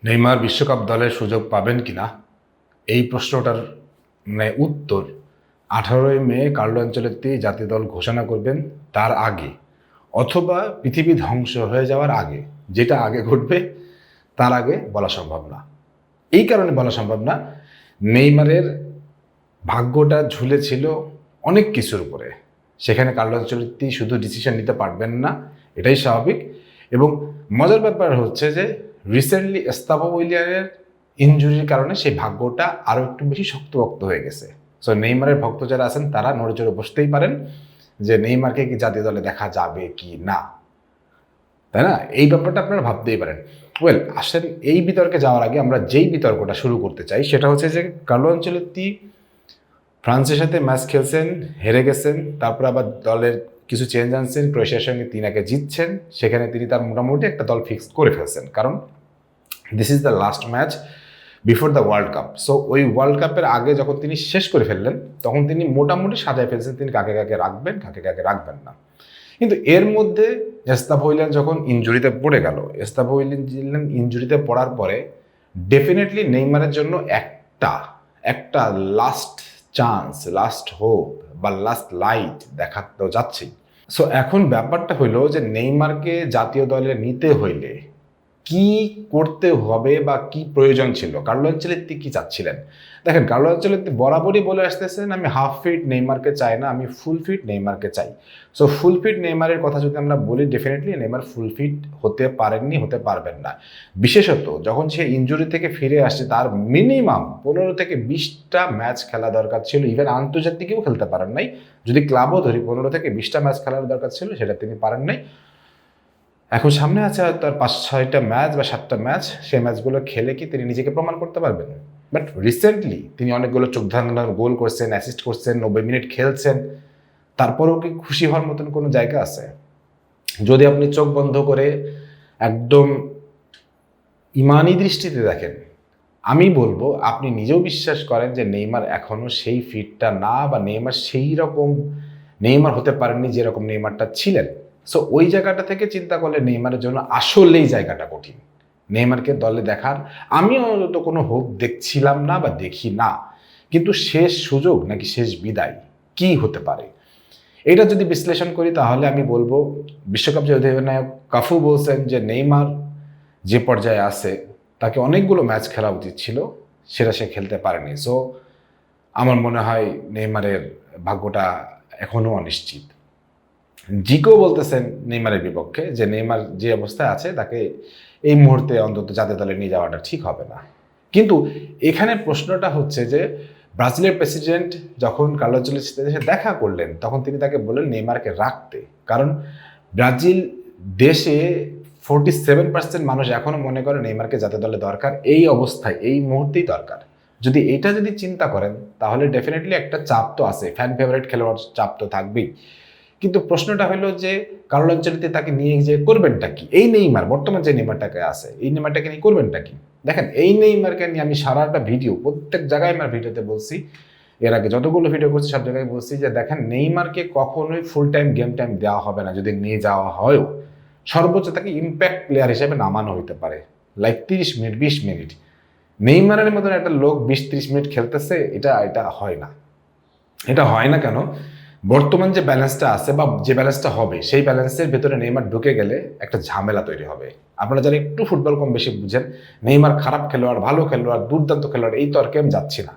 Neymar বিশ্বকাপ দলের সুযোগ পাবেন কিনা এই প্রশ্নটার উত্তর 18 মে কার্লো আনচেলত্তি জাতীয় দল ঘোষণা করবেন তার আগে, অথবা পৃথিবী ধ্বংস হয়ে যাওয়ার আগে। যেটা আগে ঘটবে তার আগে বলা সম্ভব না। এই কারণে বলা সম্ভব না, নেইমারের ভাগ্যটা ঝুলে ছিল অনেক কিছুর উপরে। সেখানে কার্লো আনচেলত্তি শুধু ডিসিশন নিতে পারবেন না, এটাই স্বাভাবিক। এবং মজার ব্যাপার হচ্ছে যে রিসেন্টলি এস্তাভো উইলিয়ানের ইনজুরির কারণে সেই ভাগ্যটা আরও একটু বেশি শক্তপোক্ত হয়ে গেছে। সো নেইমারের ভক্ত যারা আছেন তারা নড়ে চড়ে বসতেই পারেন যে নেইমারকে কি জাতীয় দলে দেখা যাবে কি না, তাই না? এই ব্যাপারটা আপনারা ভাবতেই পারেন। ওয়েল, আসেন এই বিতর্কে যাওয়ার আগে আমরা যেই বিতর্কটা শুরু করতে চাই সেটা হচ্ছে যে কার্লো আনচেলত্তি ফ্রান্সের সাথে ম্যাচ খেলছেন, হেরে গেছেন, তারপর আবার দলের কিছু চেঞ্জ আনছেন, ক্রোয়েশিয়ার সঙ্গে 3-1 জিতছেন। সেখানে তিনি তার মোটামুটি একটা দল ফিক্স করে ফেলছেন, কারণ this is the last match before the world cup. So ওই ওয়ার্ল্ড কাপের আগে যখন তিনি শেষ করে ফেললেন তখন তিনি মোটামুটি সাজায় ফেলছেন তিনি কাকে কাকে রাখবেন, কাকে কাকে রাখবেন না। কিন্তু এর মধ্যে এস্তাভো উইলিয়ান যখন ইনজুরিতে পড়ে গেল, এস্তাভো উইলিয়ান ইনজুরিতে পড়ার পরে ডেফিনেটলি নেইমারের জন্য একটা লাস্ট চান্স, লাস্ট হোপ বা লাস্ট লাইট দেখা তো যাচ্ছেই। সো এখন ব্যাপারটা হইলো যে নেইমারকে জাতীয় দলে নিতে হইলে কি করতে হবে বা কি প্রয়োজন ছিল, কার্লো আনচেলত্তি কি চাচ্ছিলেন? দেখেন, কার্লো আনচেলত্তি বরাবরই বলে আসতেছেন আমি হাফ ফিট নেইমারকে চাই না, আমি ফুল ফিট নেইমারকে চাই। সো ফুল ফিট নেইমারের কথা যদি আমরা বলি, ডেফিনেটলি নেইমার ফুল ফিট হতে পারেননি, হতে পারবেন না। বিশেষত যখন সে ইনজুরি থেকে ফিরে আসছে তার মিনিমাম 15 থেকে 20টা ম্যাচ খেলা দরকার ছিল। ইভেন আন্তর্জাতিকেও খেলতে পারেন নাই, যদি ক্লাবও ধরি 15 থেকে 20টা ম্যাচ খেলার দরকার ছিল, সেটা তিনি পারেন নাই। এখন সামনে আছে তার 5-6টা ম্যাচ বা 7টা ম্যাচ, সেই ম্যাচগুলো খেলে কি তিনি নিজেকে প্রমাণ করতে পারবেন? বাট রিসেন্টলি তিনি অনেকগুলো চোখ ধাঁধানোর গোল করছেন, অ্যাসিস্ট করছেন, 90 মিনিট খেলছেন, তারপরেও কি খুশি হওয়ার মতন কোনো জায়গা আছে? যদি আপনি চোখ বন্ধ করে একদম ইমানি দৃষ্টিতে দেখেন, আমি বলবো আপনি নিজেও বিশ্বাস করেন যে নেইমার এখনো সেই ফিটটা না, বা নেইমার সেই রকম নেইমার হতে পারেননি যেরকম নেইমারটা ছিলেন। সো ওই জায়গাটা থেকে চিন্তা করলে নেইমারের জন্য আসলেই জায়গাটা কঠিন। নেইমারকে দলে দেখার আমি অন্তত কোনো হোপ দেখছিলাম না বা দেখি না। কিন্তু শেষ সুযোগ নাকি শেষ বিদায়, কি হতে পারে? এটা যদি বিশ্লেষণ করি তাহলে আমি বলবো, বিশ্বকাপ যে অধিনায়ক কাফু বলছেন যে নেইমার যে পর্যায়ে আছে তাকে অনেকগুলো ম্যাচ খেলা উচিত ছিল, সেটা সে খেলতে পারেনি। সো আমার মনে হয় নেইমারের ভাগ্যটা এখনও অনিশ্চিত। জিকো বলতেছেন নেইমারের বিপক্ষে যে নেইমার যে অবস্থায় আছে তাকে এই মুহূর্তে অন্তত জাতীয় দলে নিয়ে যাওয়াটা ঠিক হবে না। কিন্তু এখানে প্রশ্নটা হচ্ছে যে ব্রাজিলের প্রেসিডেন্ট যখন কার্লো আনচেলত্তির সাথে দেখা করলেন তখন তিনি তাকে বললেন নেইমারকে রাখতে, কারণ ব্রাজিল দেশে 47% মানুষ এখনো মনে করে নেইমারকে জাতীয় দলে দরকার, এই অবস্থায় এই মুহূর্তেই দরকার। যদি এটা যদি চিন্তা করেন তাহলে ডেফিনেটলি একটা চাপ তো আছে, ফ্যান ফেভারিট খেলোয়াড় চাপ তো থাকবেই। কিন্তু প্রশ্নটা হলো যে কার্লো আনচেলত্তি তাকে নিয়ে যে করবেনটা কি? এই নেইমার বর্তমান যে নেইমারটাকে আছে, এই নেইমারটাকে নিয়ে করবেনটা কি? দেখেন, এই নেইমারকে নিয়ে আমি সারাটা ভিডিও, প্রত্যেক জায়গায় আমার ভিডিওতে বলছি, এর আগে যতগুলো ভিডিও করছি সব জায়গায় বলছি যে দেখেন, নেইমারকে কখনোই ফুল টাইম গেম টাইম দেওয়া হবে না। যদি নিয়ে যাওয়া হয়ও সর্বোচ্চ তাকে ইম্প্যাক্ট প্লেয়ার হিসেবে নামানো হইতে পারে, লাইক 30 মিনিট 20 মিনিট। নেইমারের মতন একটা লোক 20-30 মিনিট খেলতেছে, এটা হয় না। এটা হয় না কেন? বর্তমান যে ব্যালেন্সটা আছে বা যে ব্যালেন্সটা হবে, সেই ব্যালেন্সের ভেতরে নেইমার ঢুকে গেলে একটা ঝামেলা তৈরি হবে। আপনারা যারা একটু ফুটবল কম বেশি বুঝেন, নেইমার খারাপ খেলোয়াড়, ভালো খেলোয়াড়, দুর্দান্ত খেলোয়াড়, এই তর্কে আমি যাচ্ছি না।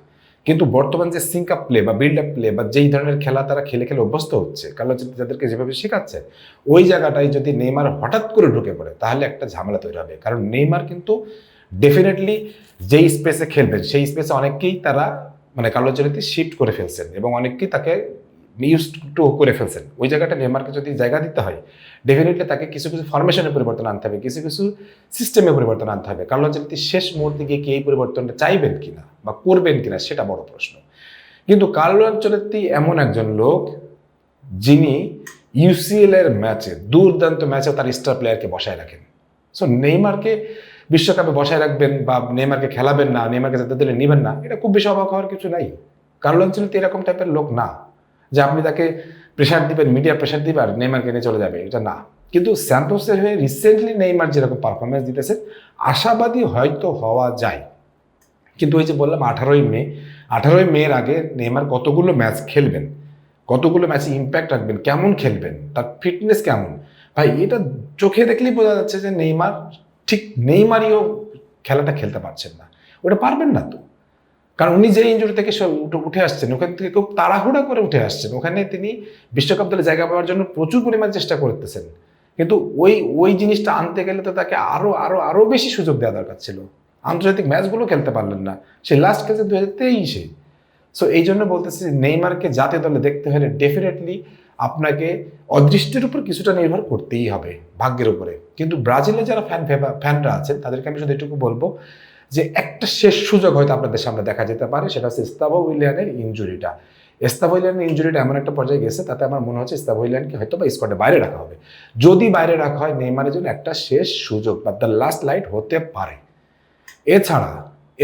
কিন্তু বর্তমান যে সিঙ্ক আপ প্লে বা বিল্ড আপ প্লে বা যেই ধরনের খেলা তারা খেলে খেলে অভ্যস্ত হচ্ছে, কারণ যাদেরকে যেভাবে শেখাচ্ছে, ওই জায়গাটায় যদি নেইমার হঠাৎ করে ঢুকে পড়ে তাহলে একটা ঝামেলা তৈরি হবে। কারণ নেইমার কিন্তু ডেফিনেটলি যেই স্পেসে খেলবেন সেই স্পেসে অনেককেই তারা কার্লো আনচেলত্তি শিফট করে ফেলছেন এবং অনেককেই তাকে ইউজড টু করে ফেলছেন। ওই জায়গাটা নেইমারকে যদি জায়গা দিতে হয়, ডেফিনেটলি তাকে কিছু কিছু ফরমেশনের পরিবর্তন আনতে হবে, কিছু কিছু সিস্টেমে পরিবর্তন আনতে হবে। কার্লো আনচেলত্তি শেষ মুহূর্তে গিয়ে কি এই পরিবর্তনটা চাইবেন কিনা বা করবেন কিনা সেটা বড় প্রশ্ন। কিন্তু কার্লো আনচেলত্তি এমন একজন লোক যিনি ইউসিএল এর ম্যাচে, দুর্দান্ত ম্যাচেও তার স্টার প্লেয়ারকে বসায় রাখেন। সো নেইমারকে বিশ্বকাপে বসায় রাখবেন বা নেইমারকে খেলাবেন না, নেইমারকে জাতীয় দলে নেবেন না, এটা খুব বেশি অবাক হওয়ার কিছু নাই। কার্লো আনচেলত্তি এরকম টাইপের লোক না যে আপনি তাকে প্রেশার দিবেন, মিডিয়া প্রেশার দিবে আর নেইমারকে নিয়ে চলে যাবে, এটা না। কিন্তু স্যান্টোসের হয়ে রিসেন্টলি নেইমার যেরকম পারফরমেন্স দিতেছে আশাবাদী হয়তো হওয়া যায়। কিন্তু ওই যে বললাম 18ই মের আগে নেইমার কতগুলো ম্যাচ খেলবেন, কতগুলো ম্যাচে ইম্প্যাক্ট রাখবেন, কেমন খেলবেন, তার ফিটনেস কেমন, ভাই এটা চোখে দেখলেই বোঝা যাচ্ছে যে নেইমার ঠিক নেইমারিও খেলাটা খেলতে পারছেন না। ওটা পারবেন না তো, কারণ উনি যে ইনজুরি থেকে উঠে আসছেন ওখান থেকে খুব তাড়াহুড়া করে উঠে আসছেন। ওখানে তিনি বিশ্বকাপ দলে জায়গা পাওয়ার জন্য প্রচুর পরিমাণ চেষ্টা করতেছেন, কিন্তু ওই জিনিসটা আনতে গেলে তো তাকে আরো আরো আরো বেশি সুযোগ দেওয়া দরকার ছিল। আন্তর্জাতিক ম্যাচগুলো খেলতে পারলেন না, সে লাস্ট খেলছে 2023-এ। সো এই জন্য বলতেছি নেইমারকে জাতীয় দলে দেখতে হলে ডেফিনেটলি আপনাকে অদৃষ্টের উপর কিছুটা নির্ভর করতেই হবে, ভাগ্যের উপরে। কিন্তু ব্রাজিলের যারা ফ্যানরা আছেন তাদেরকে আমি শুধু এটুকু বলবো যে একটা শেষ সুযোগ হয়তো আপনাদের সামনে দেখা যেতে পারে, সেটা হচ্ছে এস্তাভো উইলিয়ানের ইনজুরিটা। এস্তাভো উইলিয়ানের ইনজুরিটা এমন একটা পর্যায়ে গেছে, তাতে আমার মনে হচ্ছে এস্তাভো উইলিয়ানকে হয়তো বা স্কোয়াডে বাইরে রাখা হবে। যদি বাইরে রাখা হয় নেইমারের জন্য একটা শেষ সুযোগ বা দ্য লাস্ট লাইট হতে পারে।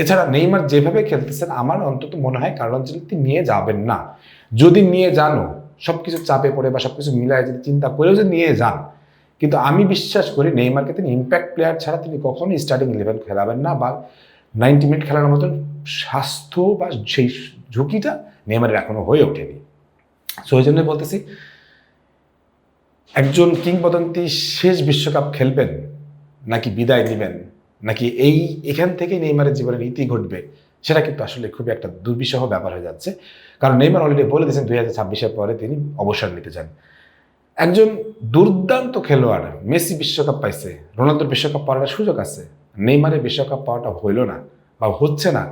এছাড়া নেইমার যেভাবে খেলতেছেন আমার অন্তত মনে হয় কার্লো আনচেলত্তি নিয়ে যাবেন না। যদি নিয়ে যানো সবকিছু চাপে পড়ে বা সবকিছু মিলায় যদি চিন্তা করেও যদি নিয়ে যান, কিন্তু আমি বিশ্বাস করি নেইমারকে তিনি ইম্প্যাক্ট প্লেয়ার ছাড়া তিনি কখনোই স্টার্টিং 11 খেলাবেন না, বা 90 মিনিট খেলার মতন স্বাস্থ্য বা সেই ঝুঁকিটা নেইমারের এখনো হয়ে ওঠেনি। সো ওই জন্যই বলতেছি একজন কিংবদন্তি শেষ বিশ্বকাপ খেলবেন নাকি বিদায় নেবেন, নাকি এখান থেকেই নেইমারের জীবনের ইতি ঘটবে, সেটা কিন্তু আসলে খুবই একটা দুর্বিষহ ব্যাপার হয়ে যাচ্ছে। কারণ নেইমার অলরেডি বলে দিয়েছেন 2026-এর পরে তিনি অবসর নিতে চান। একজন দুর্দান্ত খেলোয়াড়, মেসি বিশ্বকাপ পাইছে, রোনালদোর বিশ্বকাপ পাওয়ার সুযোগ আছে, নেইমারের বিশ্বকাপ পাওয়াটা হইল না বা হচ্ছে না।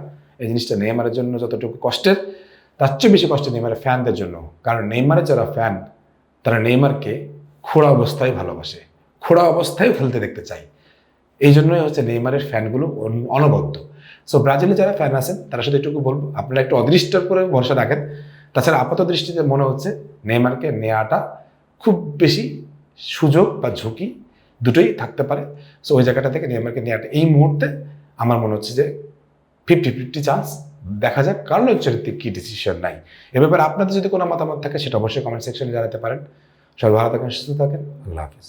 এই জিনিসটা নেইমারের জন্য যতটুকু কষ্টের, তার চেয়ে বেশি কষ্টের নেইমারের ফ্যানদের জন্য। কারণ নেইমারের যারা ফ্যান তারা নেইমারকে খোড়া অবস্থায় ভালোবাসে, খোড়া অবস্থায় খেলতে দেখতে চায়। এই জন্যই হচ্ছে নেইমারের ফ্যানগুলো অনবদ্য। সো ব্রাজিলে যারা ফ্যান আছেন তারা শুধু এটুকু বলবো আপনারা একটু অদৃষ্টের করে ভরসা রাখেন। তাছাড়া আপাত দৃষ্টিতে মনে হচ্ছে নেইমারকে নেওয়াটা খুব বেশি সুযোগ বা ঝুঁকি দুটোই থাকতে পারে। সো ওই জায়গাটা থেকে নেইমারকে নেওয়াটা এই মুহূর্তে আমার মনে হচ্ছে যে 50-50 চান্স। দেখা যাক কার্লো আনচেলত্তি কি ডিসিশন নাই। এ ব্যাপারে আপনাদের যদি কোনো মতামত থাকে সেটা অবশ্যই কমেন্ট সেকশনে জানাতে পারেন। সবাই ভালো থাকেন, সুস্থ থাকেন, আল্লাহ হাফিজ।